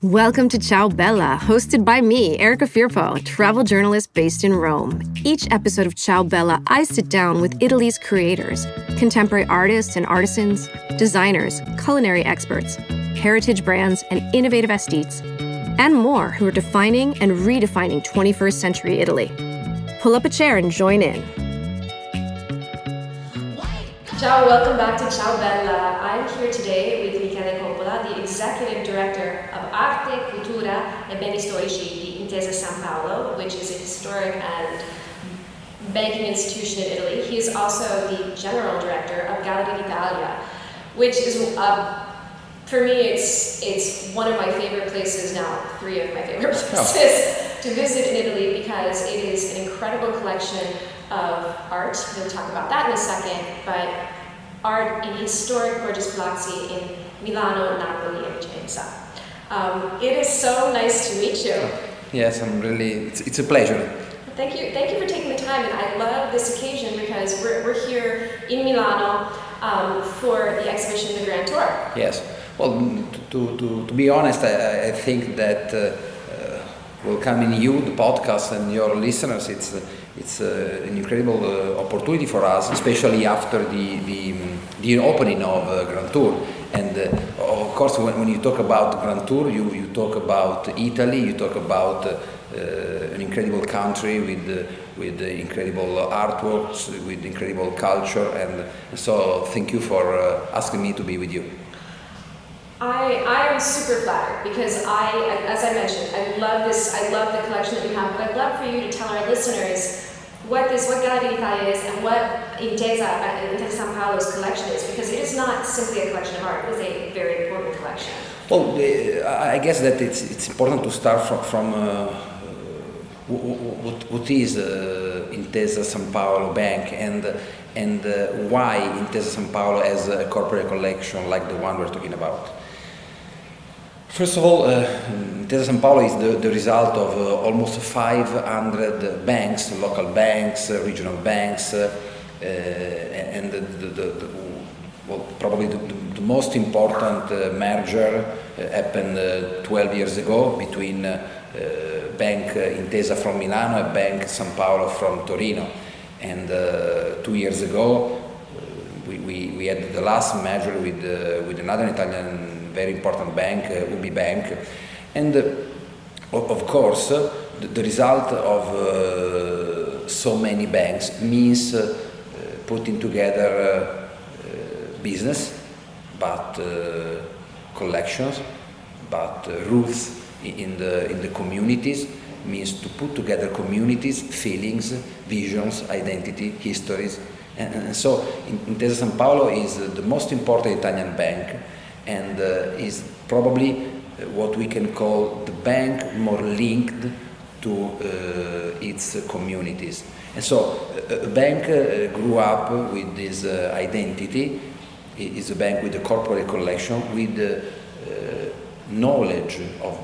Welcome to Ciao Bella, hosted by me, Erica Firpo, a travel journalist based in Rome. Each episode of Ciao Bella, I sit down with Italy's creators, contemporary artists and artisans, designers, culinary experts, heritage brands, and innovative aesthetes, and more who are defining and redefining 21st century Italy. Pull up a chair and join in. Ciao, welcome back to Ciao Bella. I'm here today with Michele Coppola, the Executive Director of Arte, Cultura e Beni Storici di Intesa San Paolo, which is a historic and banking institution in Italy. He is also the General Director of Gallerie, which is, for me, it's one of my favorite places now, three of my favorite places to visit in Italy, because it is an incredible collection of art. We'll talk about that in a second, but art in historic gorgeous palazzi in Milano, Napoli, and Vicenza. It is so nice to meet you. Yes, it's a pleasure. Thank you for taking the time, and I love this occasion because we're here in Milano for the exhibition The Grand Tour. Yes, well, to be honest, I think that welcoming you, the podcast, and your listeners, it's an incredible opportunity for us, especially after the opening of Grand Tour. And of course, when you talk about Grand Tour, you talk about Italy, you talk about an incredible country with incredible artworks, with incredible culture, and so thank you for asking me to be with you. I am super flattered because as I mentioned, I love the collection that you have, but I'd love for you to tell our listeners what Gallerie is and what Intesa San Paolo's collection is, because it is not simply a collection of art, it is a very important collection. Well, I guess that it's important to start from what is Intesa San Paolo Bank and why Intesa San Paolo has a corporate collection like the one we're talking about. First of all, Intesa San Paolo is the result of almost 500 banks, local banks, regional banks, and probably the most important merger happened 12 years ago between Bank Intesa from Milano and Bank San Paolo from Torino. And 2 years ago, we had the last merger with another Italian very important bank, UBI Bank, and of course the result of so many banks means putting together business, but collections, but roots in the communities, means to put together communities, feelings, visions, identity, histories, and so Intesa San Paolo is the most important Italian bank, and is probably what we can call the bank more linked to its communities. And so a bank grew up with this identity. It is a bank with a corporate collection, with knowledge of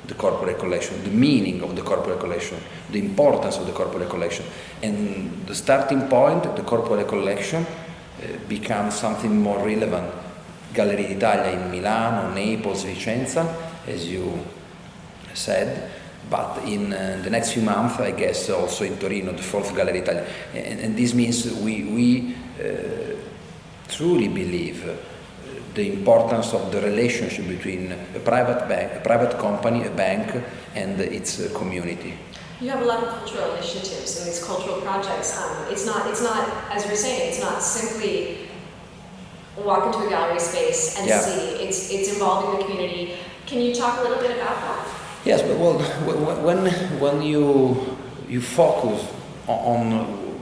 the corporate collection, the meaning of the corporate collection, the importance of the corporate collection. And the starting point, the corporate collection, becomes something more relevant. Gallerie d'Italia in Milano, Naples, Vicenza, as you said, but in the next few months, I guess also in Torino, the fourth Gallerie d'Italia. And this means we truly believe the importance of the relationship between a private bank, a private company, a bank, and its community. You have a lot of cultural initiatives and these cultural projects. It's not, as you're saying, it's not simply walk into a gallery space and see. It's involving the community. Can you talk a little bit about that? Yes, but well, when you focus on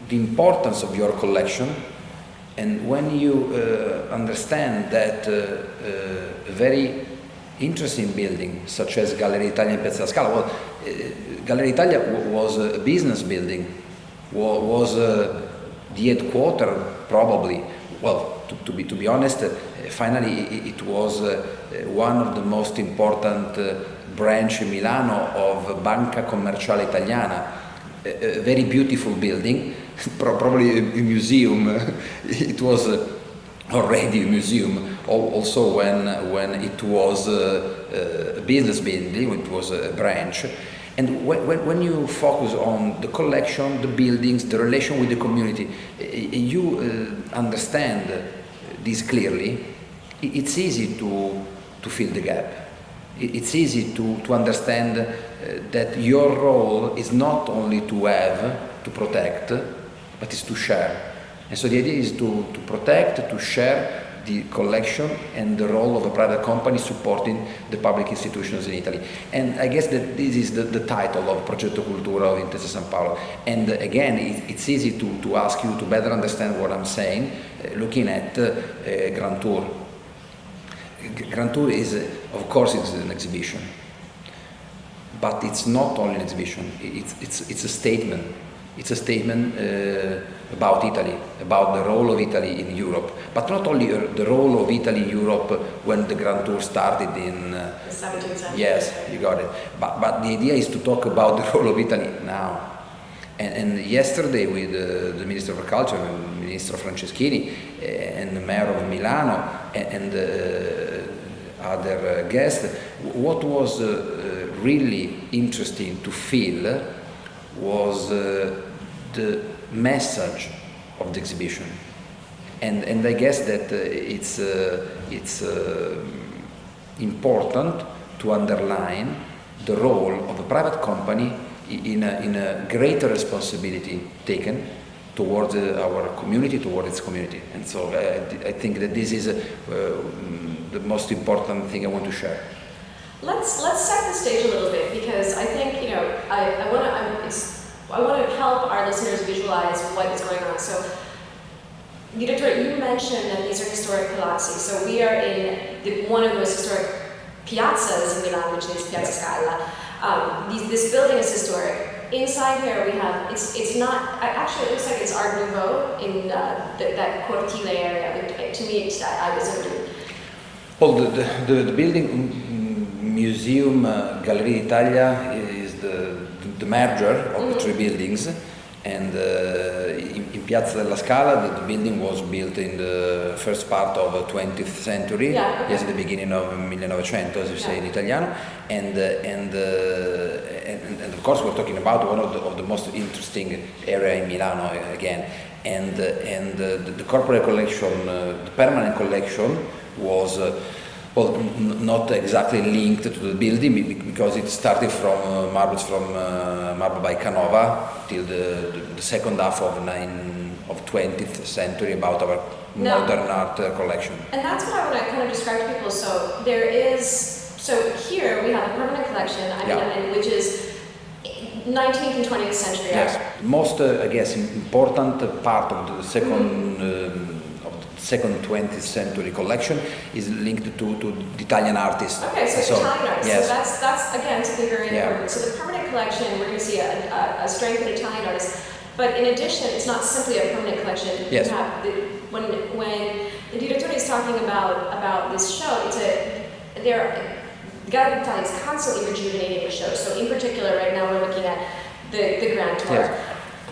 the importance of your collection, and when you understand that a very interesting building such as Gallerie Italia in Piazza Scala, Gallerie Italia was a business building, was the headquarters probably. Well, to be honest, finally it was one of the most important branch in Milano of Banca Commerciale Italiana, a very beautiful building, probably a museum. It was already a museum, also when it was a business building, it was a branch. And when you focus on the collection, the buildings, the relation with the community, you understand this clearly. It's easy to fill the gap. It's easy to understand that your role is not only to have, to protect, but is to share. And so the idea is to protect, to share the collection and the role of a private company supporting the public institutions in Italy. And I guess that this is the title of Progetto Cultura of Intesa San Paolo. And again, it's easy to ask you to better understand what I'm saying, looking at Grand Tour. Grand Tour is, of course, it's an exhibition, but it's not only an exhibition. It's a statement. It's a statement about Italy, about the role of Italy in Europe, but not only the role of Italy in Europe when the Grand Tour started in the 17th century. Yes, you got it. But the idea is to talk about the role of Italy now. And yesterday with the Minister of Culture, Ministro Franceschini, and the Mayor of Milano, and other guests, what was really interesting to feel was the message of the exhibition, and I guess that it's important to underline the role of a private company in a greater responsibility taken towards our community, towards its community, and so I think that this is the most important thing I want to share. Let's set the stage a little bit, because I think I want to help our listeners visualize what is going on. So, Direttore, you mentioned that these are historic palazzi. So we are in one of the most historic piazzas in Milan, which is Piazza Scala. This building is historic. Inside here we have, it's not, actually it looks like it's Art Nouveau in that Cortile area. To me, I was into. Well, the building, Museum Gallerie d'Italia, is the merger of the three buildings, and in Piazza della Scala the building was built in the first part of the 20th century, yes, at the beginning of 1900, as you say in Italiano, and of course we're talking about one of the most interesting area in Milano again, and the corporate collection, the permanent collection was not exactly linked to the building, because it started from marbles from marble by Canova till the second half of 20th century, about our modern art collection. And that's what I want to kind of describe to people. So here we have a permanent collection, which is 19th and 20th century art. Yes, most I guess important part of the second 20th century collection is linked to the Italian artists. Okay, so Italian artists. Yes. So that's again something very important. So the permanent collection, we're going to see a strength in Italian artists, but in addition, it's not simply a permanent collection. Yes. You have when the Direttore is talking about this show, Gallerie d'Italia is constantly rejuvenating the show. So in particular, right now we're looking at the Grand Tour. Yes.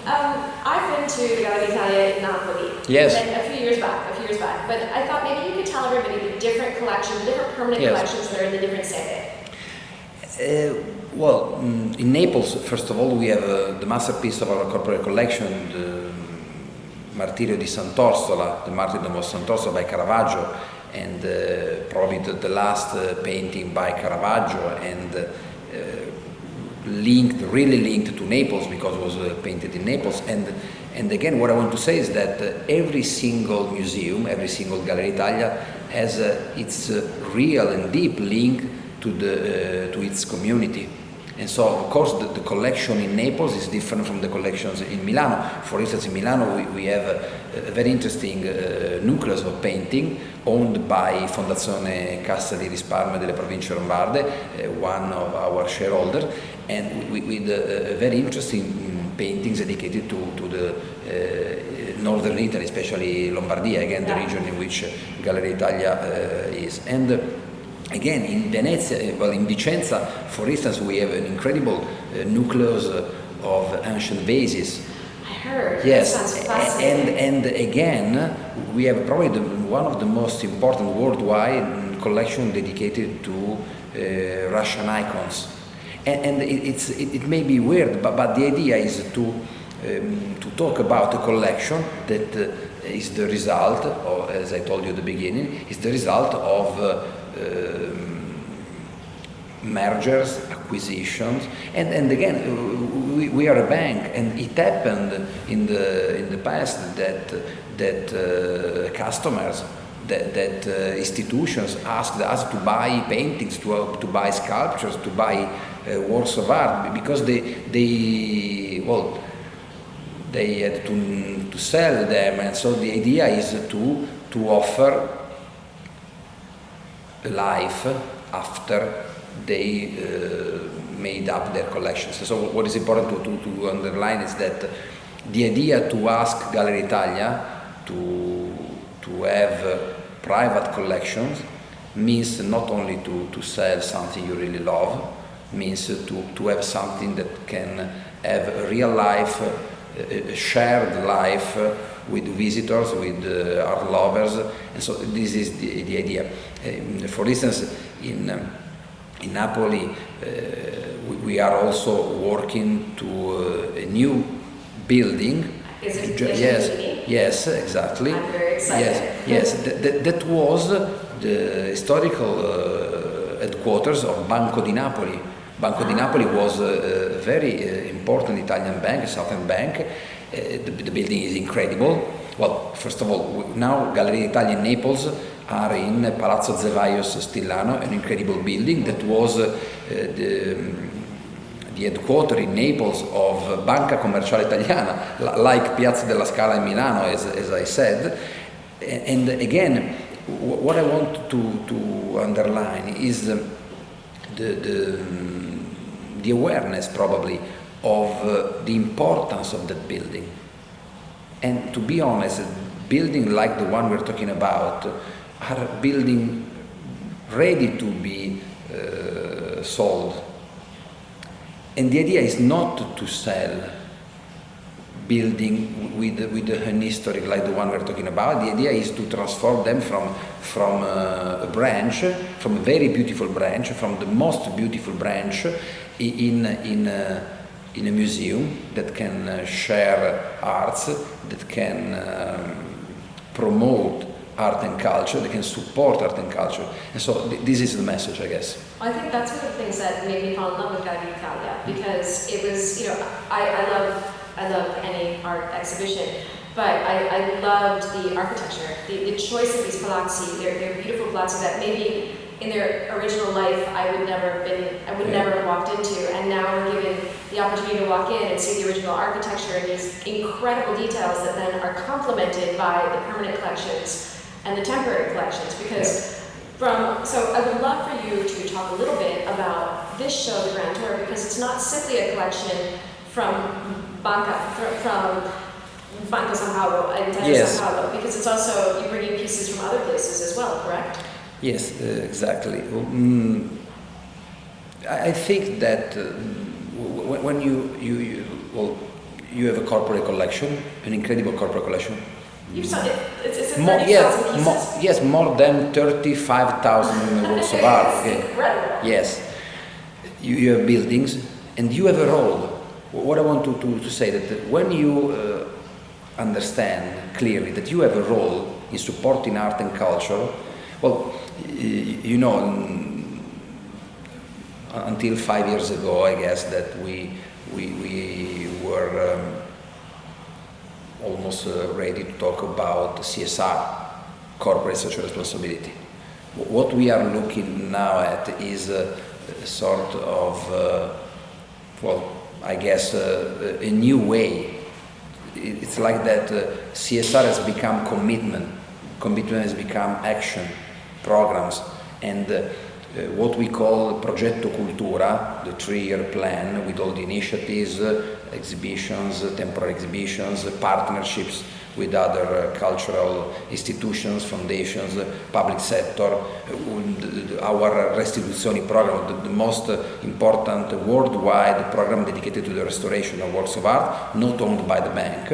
I've been to the Gallerie d'Italia in Napoli. Yes. A few years back. But I thought maybe you could tell everybody the different collections, the different permanent collections that are in the different sede. Well, in Naples, first of all, we have the masterpiece of our corporate collection, the Martirio di Sant'Orsola, the Martyrdom of Sant'Orsola by Caravaggio, and probably the last painting by Caravaggio, and really linked to Naples, because it was painted in Naples. And again, what I want to say is that every single museum, every single Galleria Italia has its real and deep link to its community. And so, of course, the collection in Naples is different from the collections in Milano. For instance, in Milano we have a very interesting nucleus of painting owned by Fondazione Cassa di Risparmio delle Province Lombarde, one of our shareholders, and with very interesting paintings dedicated to the northern Italy, especially Lombardia, again the region in which Galleria Italia is. And again, in Venezia, in Vicenza, for instance, we have an incredible nucleus of ancient vases. I heard. Yes, that sounds fascinating. and again, we have probably one of the most important worldwide collection dedicated to Russian icons. And it may be weird, but the idea is to talk about a collection that is the result, or as I told you at the beginning, is the result of mergers, acquisitions, and again, we are a bank, and it happened in the past that customers, that institutions asked us to buy paintings, to buy sculptures, to buy works of art, because they had to sell them, and so the idea is to offer a life after they made up their collections. So what is important to underline is that the idea to ask Gallerie Italia to have private collections means not only to sell something you really love, means to have something that can have a real life, a shared life with visitors, with art lovers, and so this is the idea. For instance, in Napoli, we are also working to a new building. Is it Yes, exactly. I'm very excited. Yes. That was the historical headquarters of Banco di Napoli. Banco di Napoli was a very important Italian bank, a southern bank. The building is incredible. Well, first of all, now Gallerie Italia in Naples are in Palazzo Zevaios Stillano, an incredible building that was the headquarters in Naples of Banca Commerciale Italiana, like Piazza della Scala in Milano, as I said. And again, what I want to underline is the awareness probably of the importance of that building. And to be honest, building like the one we're talking about are building ready to be sold. And the idea is not to sell building with an history like the one we're talking about. The idea is to transform them from a branch, from a very beautiful branch, from the most beautiful branch in a museum that can share arts, that can promote art and culture, they can support art and culture. And so this is the message, I guess. I think that's one of the things that made me fall in love with Gallerie Italia, because it was, I love any art exhibition, but I loved the architecture, the choice of these palazzi. They're beautiful palazzi that maybe in their original life I would never have walked into, and now we're given the opportunity to walk in and see the original architecture and these incredible details that then are complemented by the permanent collections and the temporary collections. Because so I would love for you to talk a little bit about this show, the Grand Tour, because it's not simply a collection from Banca San Paolo and Intesa San Paolo, because it's also, you're bringing pieces from other places as well, correct? Yes, exactly. I think that when you have a corporate collection, an incredible corporate collection. You've said it's 30,000 pieces. Yes, more than 35,000 works of art. Okay. Incredible. Yes, you have buildings and you have a role. What I want to say that when you understand clearly that you have a role in supporting art and culture, well, until 5 years ago, I guess that we were almost ready to talk about CSR, corporate social responsibility. What we are looking now at is a sort of, I guess, a new way. It's like that CSR has become commitment has become action, programs, and what we call Progetto Cultura, the 3-year plan with all the initiatives, exhibitions, temporary exhibitions, partnerships with other cultural institutions, foundations, public sector, our Restituzioni program, the most important worldwide program dedicated to the restoration of works of art, not owned by the bank.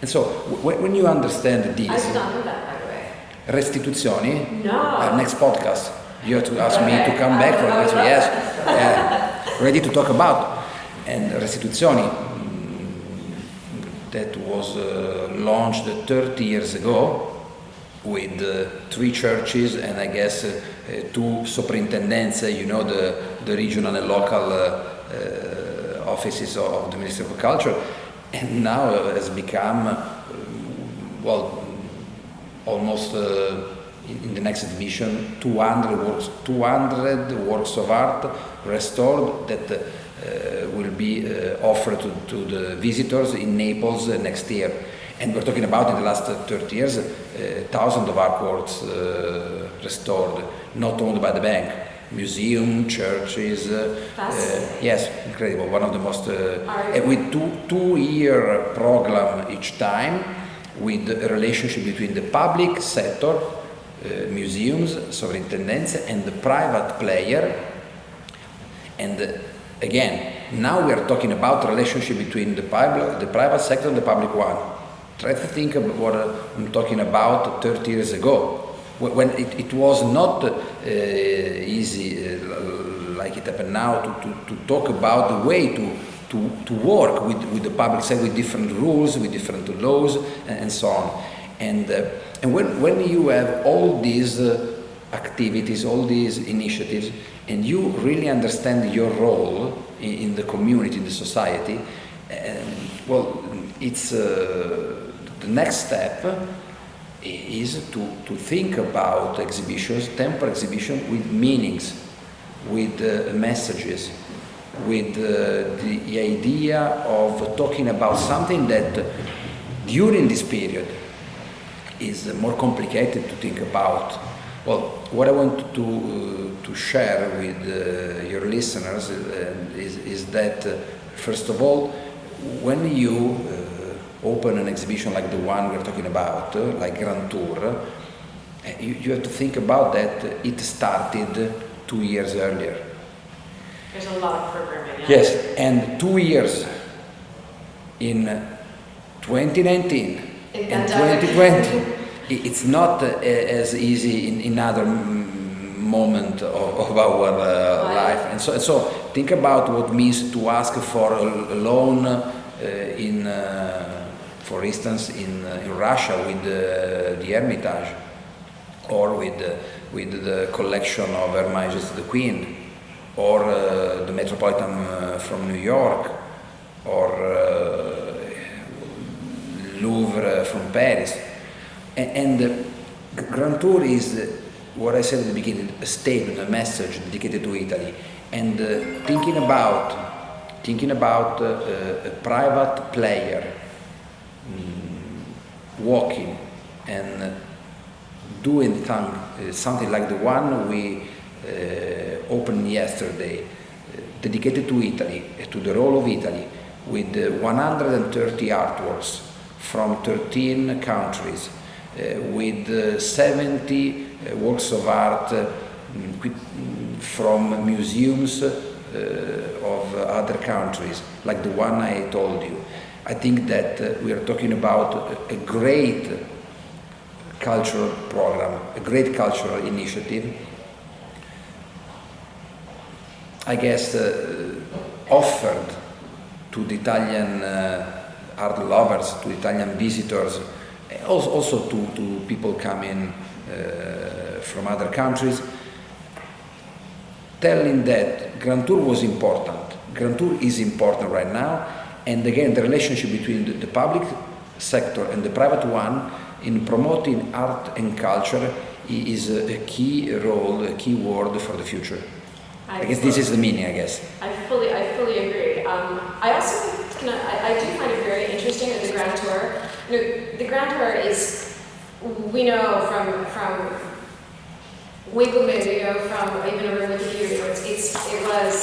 And so when you understand this... I did not know that, by the way. Restituzioni? No. Next podcast. You have to ask me to come back for next. Yes. Ready to talk about. And Restituzioni, that was launched 30 years ago with 3 churches and I guess 2 superintendenze, the regional and local offices of the Ministry of Culture, and now has become, almost in the next exhibition, 200 works of art restored that will be offered to the visitors in Naples next year. And we're talking about in the last 30 years, thousands of artworks restored, not owned by the bank. Museum, churches. Yes, incredible. One of the most, with two-year program each time, with a relationship between the public sector, museums, sovrintendenze, and the private player. And again, now we are talking about the relationship between the private sector and the public one. Try to think about what I'm talking about 30 years ago, when it was not easy like it happened now to talk about the way to work with the public sector, with different rules, with different laws, and so on. And when you have all these activities, all these initiatives, and you really understand your role in the community, in the society, it's the next step is to think about exhibitions, temporary exhibition with meanings, with messages, with the idea of talking about something that during this period is more complicated to think about. Well, what I want to share with your listeners is that, first of all, when you open an exhibition like the one we're talking about, like Grand Tour, you have to think about that it started 2 years earlier. There's a lot of programming. Yes, and 2 years in 2019 and 2020. It's not as easy in other moment of our life, and so think about what it means to ask for a loan for instance, in Russia with the Hermitage, or with the collection of Her Majesty the Queen, or the Metropolitan from New York, or Louvre from Paris. And Grand Tour is, what I said at the beginning, a statement, a message dedicated to Italy, and thinking about a private player walking and doing something like the one we opened yesterday, dedicated to Italy, to the role of Italy, with 130 artworks from 13 countries, with 70 works of art from museums of other countries, like the one I told you. I think that we are talking about a great cultural program, a great cultural initiative, I guess offered to the Italian art lovers, to Italian visitors, also to people coming from other countries, telling that Grand Tour was important. Grand Tour is important right now, and again the relationship between the public sector and the private one in promoting art and culture is a key role, a key word for the future. I guess this is the meaning, I guess. I fully agree. I also I do find it very interesting that the Grand Tour, the Grand Tour is, we know from Winkleman, from even a room with the view, it was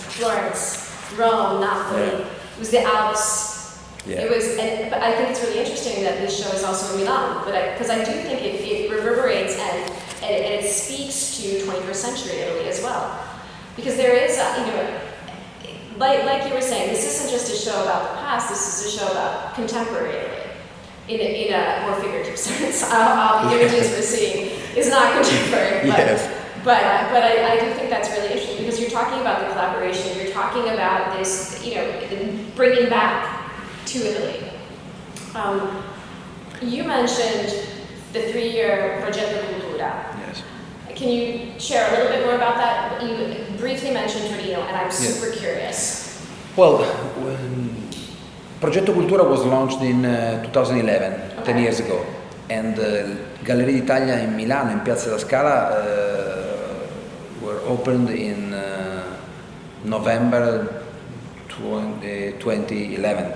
Florence, Rome, Napoli, it was the Alps. Yeah. But I think it's really interesting that this show is also in Milan, because I do think it reverberates and it speaks to 21st century Italy as well. Because there is, like you were saying, this isn't just a show about the past, this is a show about contemporary Italy. in a more figurative sense. The images we're seeing is not contemporary, but, Yes. but I do think that's really interesting because you're talking about the collaboration, you're talking about this, bringing back to Italy. You mentioned the 3-year Progetto Cultura. Yes. Can you share a little bit more about that? You briefly mentioned Torino, and I'm super curious. Well, Progetto Cultura was launched in 2011, 10 years ago, and Gallerie d'Italia in Milan, in Piazza della Scala, were opened in November 2011,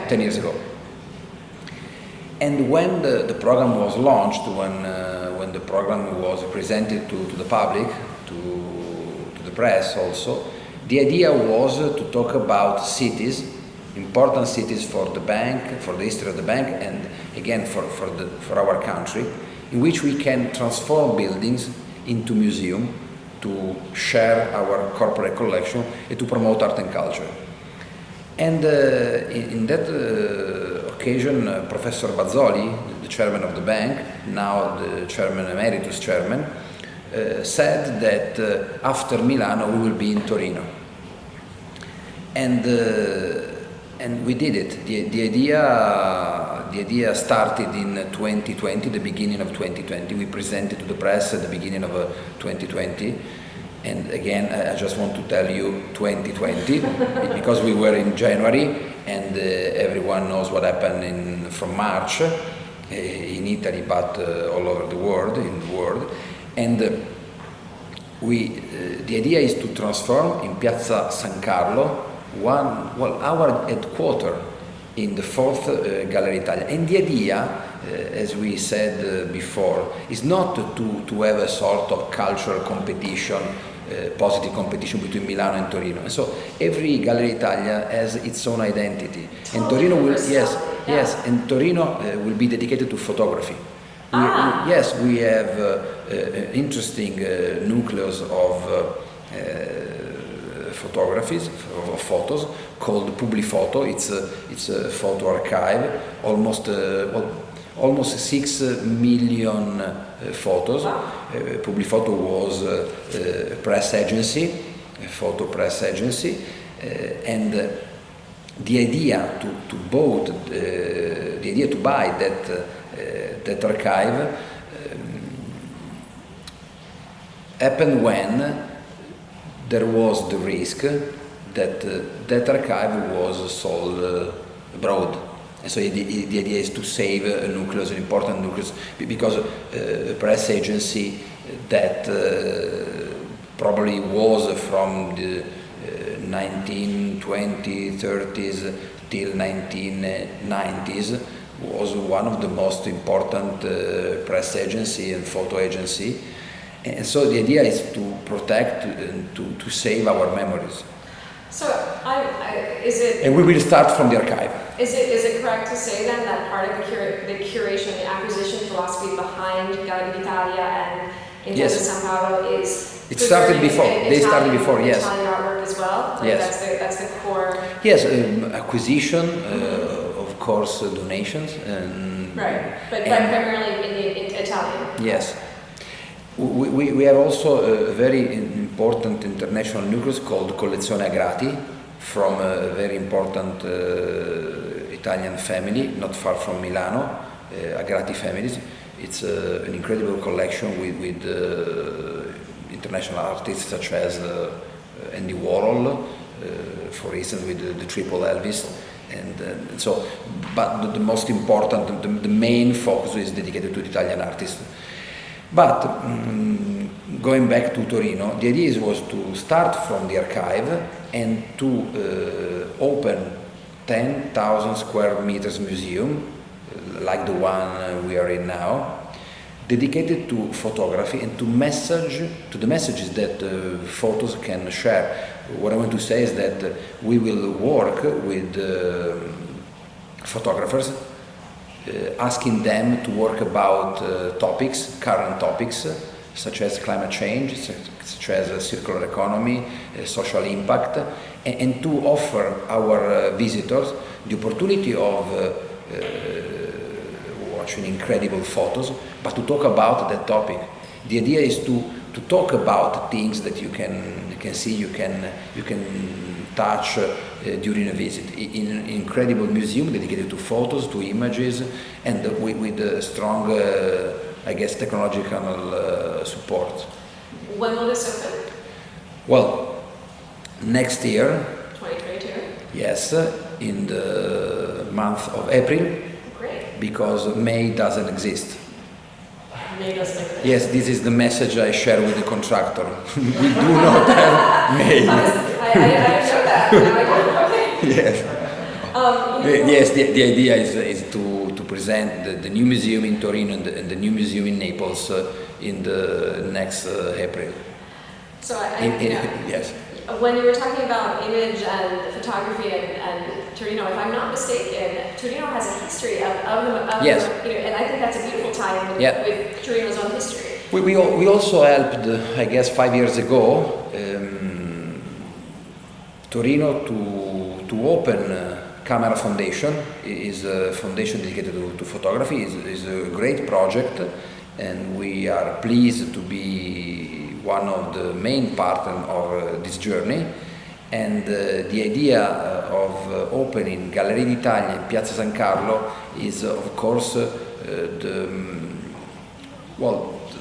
10 years ago. And when the program was launched, when the program was presented to the public, to the press also, the idea was to talk about cities, important cities for the bank, for the history of the bank, and again for our country, in which we can transform buildings into museum to share our corporate collection and to promote art and culture. And in that occasion, Professor Bazzoli, the chairman of the bank, now the chairman emeritus chairman, said that after Milano we will be in Torino. And we did it. The idea started in 2020, the beginning of 2020. We presented to the press at the beginning of 2020. And again, I just want to tell you 2020, because we were in January, and everyone knows what happened from March in Italy, but all over the world, And the idea is to transform in Piazza San Carlo our headquarters in the 4th Gallerie Italia. And the idea, as we said before, is not to have a sort of cultural competition, positive competition between Milano and Torino. And so every Galleria Italia has its own identity. And Torino will, and Torino will be dedicated to photography. We have interesting nucleus of photographies, of photos, called Publifoto. It's a photo archive, almost 6 million photos. Publifoto was a press agency, a photo press agency, and the idea to buy that archive happened when there was the risk that that archive was sold abroad. And so the idea is to save a nucleus, an important nucleus, because a press agency that probably was from the 1920s, 30s till 1990s was one of the most important press agency and photo agency. And so the idea is to protect and to save our memories. So is it? And we will start from the archive. Is it correct to say then that part of the curation, the acquisition philosophy behind Gallerie d'Italia and Intesa San Paolo is? It started before. They started before. Yes. Italian artwork as well. Like yes. That's the core. Yes, acquisition, of course, donations, and right, but primarily in Italian. Yes. We have also a very important international nucleus called Collezione Agrati, from a very important Italian family, not far from Milano, Agrati families. It's an incredible collection with international artists such as Andy Warhol, for instance, with the Triple Elvis. And so, but the most important, the main focus is dedicated to the Italian artists. But going back to Torino, the idea was to start from the archive and to open 10,000 square meters museum, like the one we are in now, dedicated to photography and to the messages that photos can share. What I want to say is that we will work with photographers, asking them to work about current topics, such as climate change, such as circular economy, social impact, and to offer our visitors the opportunity of watching incredible photos, but to talk about that topic. The idea is to talk about things that you can see, you can touch during a visit. In an incredible museum dedicated to photos, to images, and with a strong, I guess, technological support. When will this open? Well, next year. 2022? Yes, in the month of April. Great. Because May doesn't exist. May doesn't exist? Yes, this is the message I share with the contractor. We do not have May. I know that. Now I do. Okay. Yes. Yes, the idea is to present the new museum in Torino and the new museum in Naples in the next April. So yes. When you were talking about image and photography and Torino, if I'm not mistaken, Torino has a history of yes. And I think that's a beautiful tie with Torino's own history. We also helped, I guess, 5 years ago, Torino to open Camera Foundation. Is a foundation dedicated to photography. Is a great project, and we are pleased to be one of the main partners of this journey. And the idea of opening Gallerie d'Italia in Piazza San Carlo is, of course,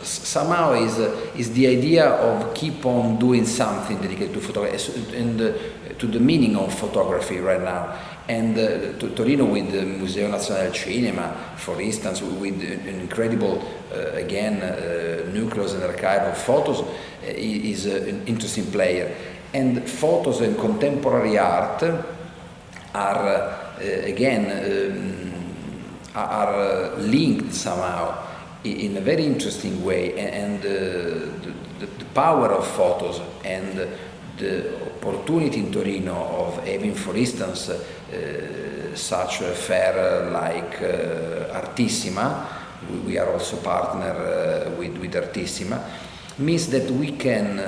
somehow is the idea of keep on doing something dedicated to photography and to the meaning of photography right now. And Torino with the Museo Nazionale del Cinema, for instance, with an incredible, nucleus and archive of photos, is an interesting player. And photos and contemporary art are, are linked somehow in a very interesting way. And the power of photos and the opportunity in Torino of having, for instance, such a fair like Artissima, we are also partner with Artissima, means that we can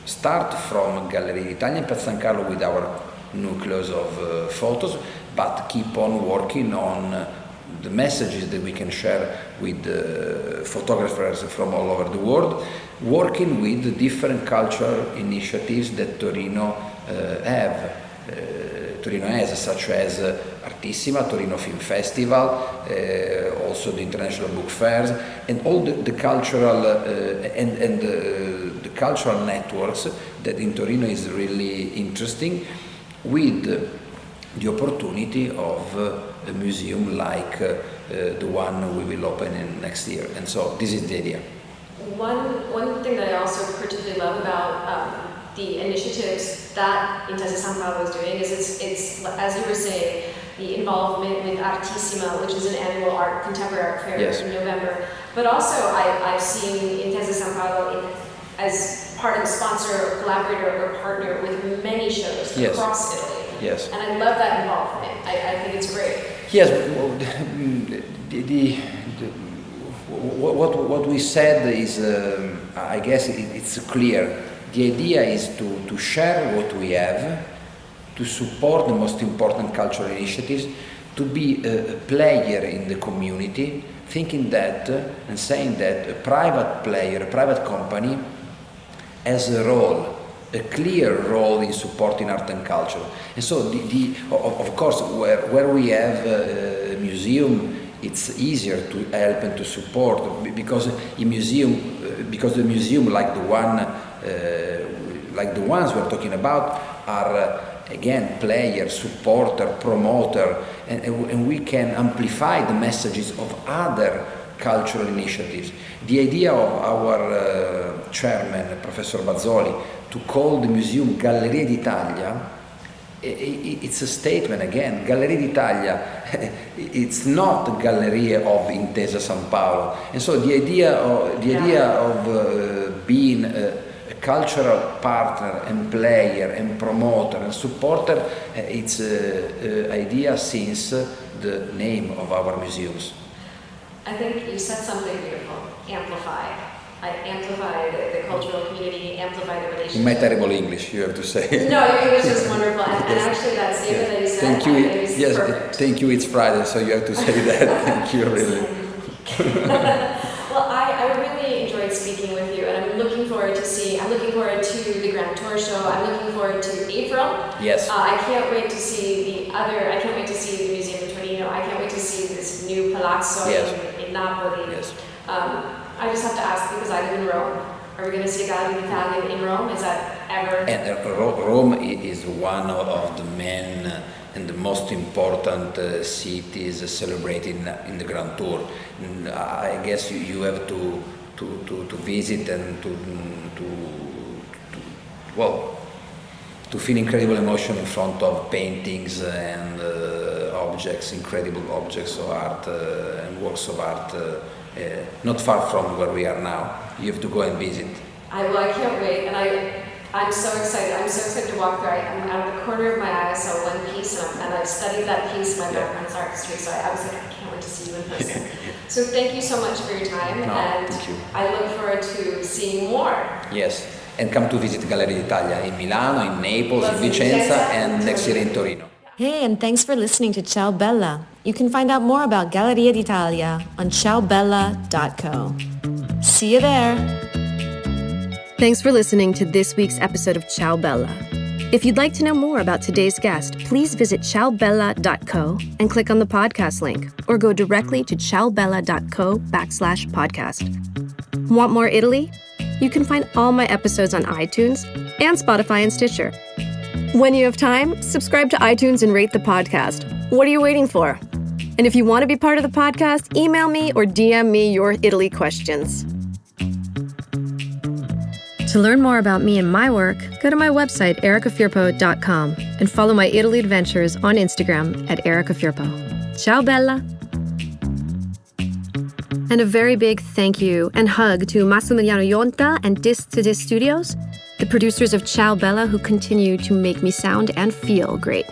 start from Gallerie d'Italia in Piazza San Carlo with our nucleus of photos, but keep on working on the messages that we can share with photographers from all over the world, working with different cultural initiatives that Torino has, such as Artissima, Torino Film Festival, also the international book fairs, and all the cultural the cultural networks that in Torino is really interesting, with the opportunity of a museum like the one we will open in next year. And so this is the idea. One thing that I also particularly love about the initiatives that Intesa San Paolo is doing is it's as you were saying, the involvement with Artissima, which is an annual contemporary art fair yes. in November. But also I've seen Intesa San Paolo as part of the sponsor, collaborator, or partner with many shows yes. across Italy. Yes. And I love that involvement. I think it's great. Yes, what we said is, I guess it's clear. The idea is to share what we have, to support the most important cultural initiatives, to be a player in the community, thinking that and saying that a private player, a private company, has a role, a clear role in supporting art and culture. And so, of course, where we have a museum, it's easier to help and to support, because the museum, like the ones we're talking about, are again player, supporter, promoter, and we can amplify the messages of other cultural initiatives. The idea of our chairman, Professor Bazzoli, to call the museum Gallerie d'Italia, it's a statement again. Gallerie d'Italia, it's not Gallerie of Intesa San Paolo, and so the idea of being a cultural partner and player and promoter and supporter, it's an idea since the name of our museums. I think you said something beautiful. Amplify. amplify the cultural community, amplify the relationship. My terrible English, you have to say. No, your English is wonderful, and actually that statement that you said, thank you. Is perfect. Thank you. It's Friday, so you have to say that. Thank you, really. Well, I really enjoyed speaking with you, and I'm looking forward to the Grand Tour show. I'm looking forward to April. Yes. I can't wait to see the museum in Torino. I can't wait to see this new palazzo in Napoli. Yes. I just have to ask, because I live in Rome, are we going to see a Gallerie d'Italia in Rome? Is that ever? And Rome is one of the main and the most important cities celebrated in the Grand Tour. I guess you have to visit and to feel incredible emotion in front of paintings and objects, incredible objects of art and works of art, not far from where we are now. You have to go and visit. I can't wait, and I'm so excited. I'm so excited to walk there. I'm out of the corner of my eye, I saw one piece, and I've studied that piece. My background is art history, so I was like, I can't wait to see you in person. So thank you so much for your time, and thank you. I look forward to seeing more. Yes, and come to visit Gallerie d'Italia in Milano, in Naples, in Vicenza, and next year in Torino. Hey, and thanks for listening to Ciao Bella. You can find out more about Gallerie d'Italia on ciaobella.co. See you there. Thanks for listening to this week's episode of Ciao Bella. If you'd like to know more about today's guest, please visit ciaobella.co and click on the podcast link, or go directly to ciaobella.co/podcast. Want more Italy? You can find all my episodes on iTunes and Spotify and Stitcher. When you have time, subscribe to iTunes and rate the podcast. What are you waiting for? And if you want to be part of the podcast, email me or DM me your Italy questions. To learn more about me and my work, go to my website, ericafirpo.com, and follow my Italy adventures on Instagram at ericafirpo. Ciao Bella! And a very big thank you and hug to Massimiliano Yonta and Disc to Disc Studios, the producers of Ciao Bella, who continue to make me sound and feel great.